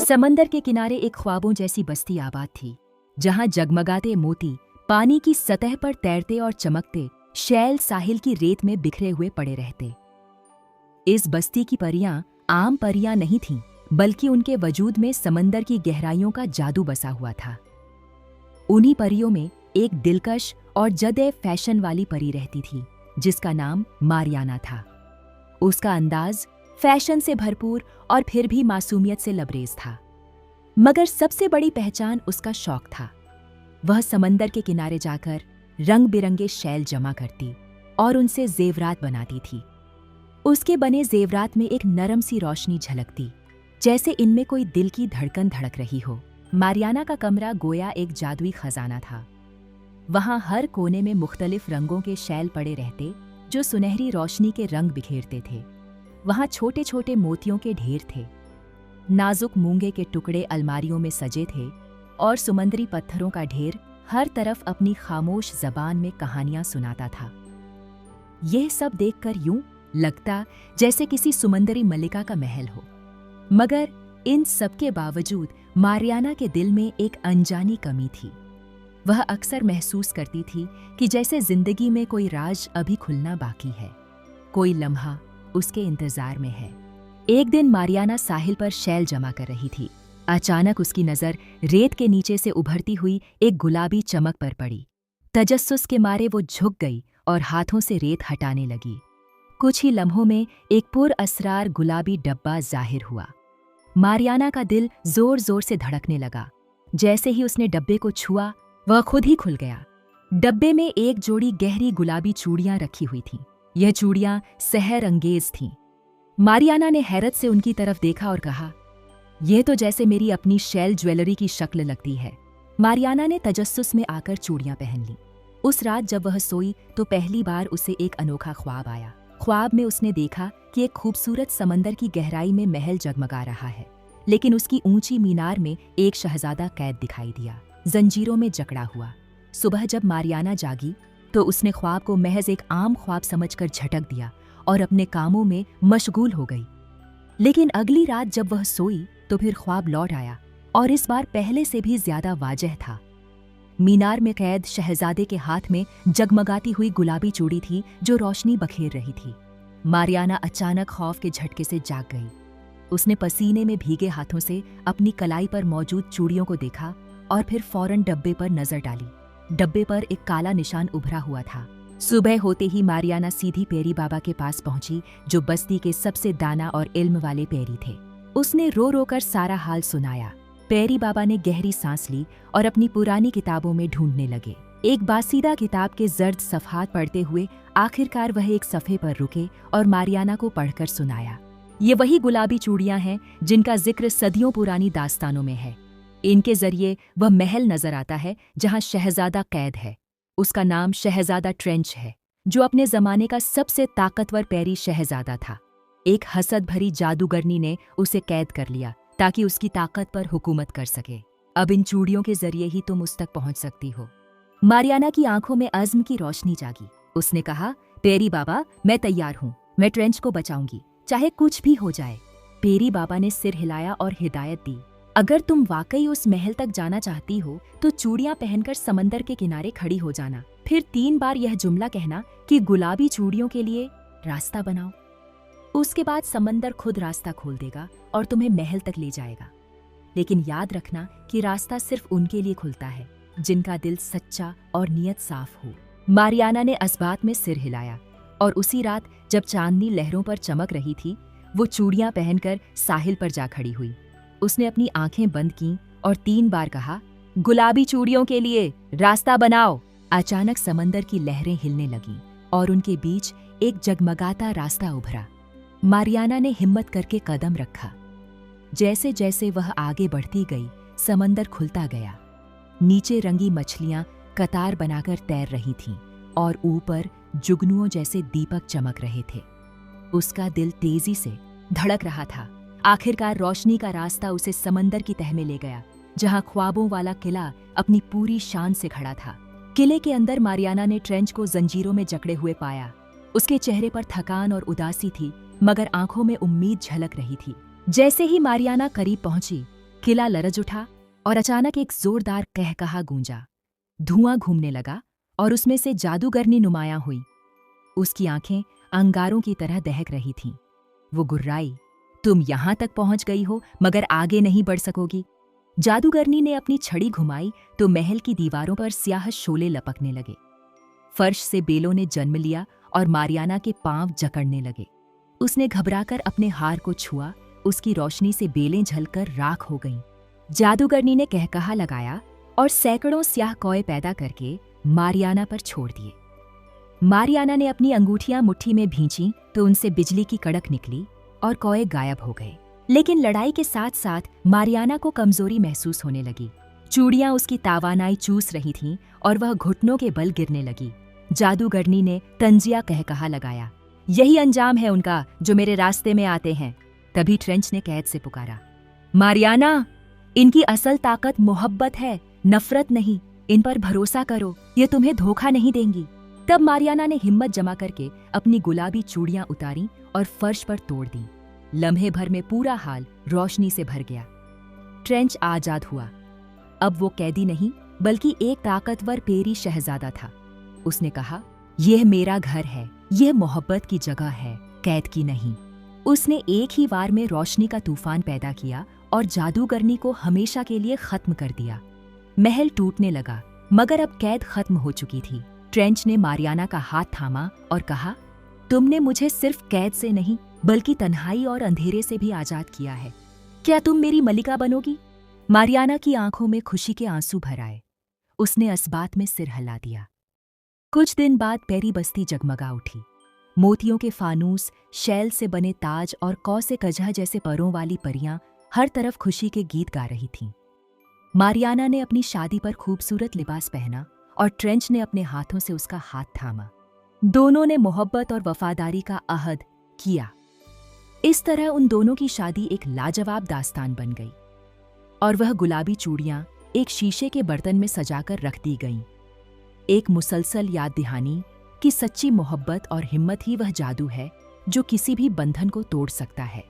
समंदर के किनारे एक ख्वाबों जैसी बस्ती आबाद थी, जहां जगमगाते मोती पानी की सतह पर तैरते और चमकते शैल साहिल की रेत में बिखरे हुए पड़े रहते। इस बस्ती की परियां आम परियां नहीं थीं, बल्कि उनके वजूद में समंदर की गहराइयों का जादू बसा हुआ था। उन्हीं परियों में एक दिलकश और जदे फैशन वाली परी रहती थी, जिसका नाम मारियाना था। उसका अंदाज फैशन से भरपूर और फिर भी मासूमियत से लबरेज था, मगर सबसे बड़ी पहचान उसका शौक था। वह समंदर के किनारे जाकर रंग बिरंगे शैल जमा करती और उनसे जेवरात बनाती थी। उसके बने जेवरात में एक नरम सी रोशनी झलकती, जैसे इनमें कोई दिल की धड़कन धड़क रही हो। मारियाना का कमरा गोया एक जादुई खजाना था। वहां हर कोने में मुख्तलिफ रंगों के शैल पड़े रहते, जो सुनहरी रोशनी के रंग बिखेरते थे। वहां छोटे छोटे मोतियों के ढेर थे, नाजुक मूंगे के टुकड़े अलमारियों में सजे थे, और सुमंदरी पत्थरों का ढेर हर तरफ अपनी खामोश जबान में कहानियां सुनाता था। यह सब देखकर यूं लगता जैसे किसी सुमंदरी मल्लिका का महल हो। मगर इन सब के बावजूद मारियाना के दिल में एक अनजानी कमी थी। वह अक्सर महसूस करती थी कि जैसे जिंदगी में कोई राज अभी खुलना बाकी है, कोई लम्हा उसके इंतजार में है। एक दिन मारियाना साहिल पर शैल जमा कर रही थी। अचानक उसकी नजर रेत के नीचे से उभरती हुई एक गुलाबी चमक पर पड़ी। तजस्सुस के मारे वो झुक गई और हाथों से रेत हटाने लगी। कुछ ही लम्हों में एक पुरअसरार गुलाबी डब्बा जाहिर हुआ। मारियाना का दिल जोर जोर से धड़कने लगा। जैसे ही उसने डब्बे को छुआ, वह खुद ही खुल गया। डब्बे में एक जोड़ी गहरी गुलाबी चूड़ियां रखी हुई थीं। यह चूड़ियां सहर अंगेज थीं। मारियाना ने हैरत से उनकी तरफ देखा और कहा, यह तो जैसे मेरी अपनी शैल ज्वेलरी की शक्ल लगती है। मारियाना ने तजस्सुस में आकर चूड़ियां पहन लीं। उस रात जब वह सोई तो पहली बार उसे एक अनोखा ख्वाब आया। ख्वाब में उसने देखा कि एक खूबसूरत समंदर की गहराई में महल जगमगा रहा है, लेकिन उसकी ऊंची मीनार में एक शहजादा कैद दिखाई दिया, जंजीरों में जकड़ा हुआ। सुबह जब मारियाना जागी तो उसने ख्वाब को महज एक आम ख्वाब समझकर झटक दिया और अपने कामों में मशगूल हो गई। लेकिन अगली रात जब वह सोई तो फिर ख्वाब लौट आया, और इस बार पहले से भी ज्यादा वाजह था। मीनार में कैद शहजादे के हाथ में जगमगाती हुई गुलाबी चूड़ी थी, जो रोशनी बखेर रही थी। मारियाना अचानक खौफ के झटके से जाग गई। उसने पसीने में भीगे हाथों से अपनी कलाई पर मौजूद चूड़ियों को देखा और फिर फौरन डब्बे पर नजर डाली। डब्बे पर एक काला निशान उभरा हुआ था। सुबह होते ही मारियाना सीधी पेरी बाबा के पास पहुंची, जो बस्ती के सबसे दाना और इल्म वाले पेरी थे। उसने रो रो कर सारा हाल सुनाया। पेरी बाबा ने गहरी सांस ली और अपनी पुरानी किताबों में ढूंढने लगे। एक बासीदा किताब के जर्द सफ़हात पढ़ते हुए आखिरकार वह एक सफ़े पर रुके और मारियाना को पढ़कर सुनाया। ये वही गुलाबी चूड़ियां हैं जिनका जिक्र सदियों पुरानी दास्तानों में है। इनके जरिए वह महल नजर आता है जहां शहजादा कैद है। उसका नाम शहजादा ट्रेंच है, जो अपने जमाने का सबसे ताकतवर पेरी शहजादा था। एक हसद भरी जादूगरनी ने उसे कैद कर लिया ताकि उसकी ताकत पर हुकूमत कर सके। अब इन चूड़ियों के जरिए ही तुम उस तक पहुंच सकती हो। मारियाना की आंखों में अज़्म की रोशनी जागी। उसने कहा, पेरी बाबा, मैं तैयार हूँ। मैं ट्रेंच को बचाऊंगी, चाहे कुछ भी हो जाए। पेरी बाबा ने सिर हिलाया और हिदायत दी, अगर तुम वाकई उस महल तक जाना चाहती हो तो चूड़ियां पहनकर समंदर के किनारे खड़ी हो जाना। फिर 3 बार यह जुमला कहना कि गुलाबी चूड़ियों के लिए रास्ता बनाओ। उसके बाद समंदर खुद रास्ता खोल देगा और तुम्हें महल तक ले जाएगा। लेकिन याद रखना कि रास्ता सिर्फ उनके लिए खुलता है जिनका दिल सच्चा और नीयत साफ हो। मारियाना ने असबात में सिर हिलाया और उसी रात जब चांदनी लहरों पर चमक रही थी, वो चूड़ियां पहनकर साहिल पर जा खड़ी हुई। उसने अपनी आंखें बंद कीं और 3 बार कहा, गुलाबी चूड़ियों के लिए रास्ता बनाओ। अचानक समंदर की लहरें हिलने लगीं और उनके बीच एक जगमगाता रास्ता उभरा। मारियाना ने हिम्मत करके कदम रखा। जैसे जैसे वह आगे बढ़ती गई, समंदर खुलता गया। नीचे रंगी मछलियां कतार बनाकर तैर रही थीं और ऊपर जुगनुओं जैसे दीपक चमक रहे थे। उसका दिल तेजी से धड़क रहा था। आखिरकार रोशनी का रास्ता उसे समंदर की तह में ले गया, जहां ख्वाबों वाला किला अपनी पूरी शान से खड़ा था। किले के अंदर मारियाना ने ट्रेंच को जंजीरों में जकड़े हुए पाया। उसके चेहरे पर थकान और उदासी थी, मगर आंखों में उम्मीद झलक रही थी। जैसे ही मारियाना करीब पहुंची, किला लरज उठा और अचानक एक जोरदार कहकहा गूंजा। धुआं घूमने लगा और उसमें से जादूगरनी नुमायां हुई। उसकी आंखें अंगारों की तरह दहक रही थीं। वो गुर्राई, तुम यहां तक पहुंच गई हो मगर आगे नहीं बढ़ सकोगी। जादूगरनी ने अपनी छड़ी घुमाई तो महल की दीवारों पर स्याह शोले लपकने लगे। फर्श से बेलों ने जन्म लिया और मारियाना के पांव जकड़ने लगे। उसने घबराकर अपने हार को छुआ, उसकी रोशनी से बेलें झलकर राख हो गईं। जादूगरनी ने कहकहा लगाया और सैकड़ों स्याह कौए पैदा करके मारियाना पर छोड़ दिए। मारियाना ने अपनी अंगूठियां मुट्ठी में भींची तो उनसे बिजली की कड़क निकली और कौए गायब हो गए। लेकिन लड़ाई के साथ साथ मारियाना को कमजोरी महसूस होने लगी। चूड़ियां उसकी तावानाई चूस रही थीं और वह घुटनों के बल गिरने लगी। जादूगरनी ने तंजिया कहकहा लगाया, यही अंजाम है उनका जो मेरे रास्ते में आते हैं। तभी ट्रेंच ने कैद से पुकारा, मारियाना, इनकी असल ताकत मोहब्बत है, नफरत नहीं। इन पर भरोसा करो, ये तुम्हें धोखा नहीं देंगी। तब मारियाना ने हिम्मत जमा करके अपनी गुलाबी चूड़ियां उतारी और फर्श पर तोड़ दी। लम्हे भर में पूरा हाल रोशनी से भर गया। ट्रेंच आजाद हुआ। अब वो कैदी नहीं बल्कि एक ताकतवर पेरी शहजादा था। उसने कहा, यह मेरा घर है, यह मोहब्बत की जगह है, कैद की नहीं। उसने एक ही वार में रोशनी का तूफान पैदा किया और जादूगरनी को हमेशा के लिए खत्म कर दिया। महल टूटने लगा मगर अब कैद खत्म हो चुकी थी। ट्रेंच ने मारियाना का हाथ थामा और कहा, तुमने मुझे सिर्फ कैद से नहीं बल्कि तन्हाई और अंधेरे से भी आजाद किया है। क्या तुम मेरी मलिका बनोगी? मारियाना की आंखों में खुशी के आंसू भर आए। उसने इस बात में सिर हिला दिया। कुछ दिन बाद पेरी बस्ती जगमगा उठी। मोतियों के फानूस, शैल से बने ताज और कौ से कजह जैसे परों वाली परियां हर तरफ खुशी के गीत गा रही थीं। मारियाना ने अपनी शादी पर खूबसूरत लिबास पहना और ट्रेंच ने अपने हाथों से उसका हाथ थामा। दोनों ने मोहब्बत और वफादारी का अहद किया। इस तरह उन दोनों की शादी एक लाजवाब दास्तान बन गई और वह गुलाबी चूड़ियां एक शीशे के बर्तन में सजाकर रख दी गईं। एक मुसलसल याद दहानी कि सच्ची मोहब्बत और हिम्मत ही वह जादू है जो किसी भी बंधन को तोड़ सकता है।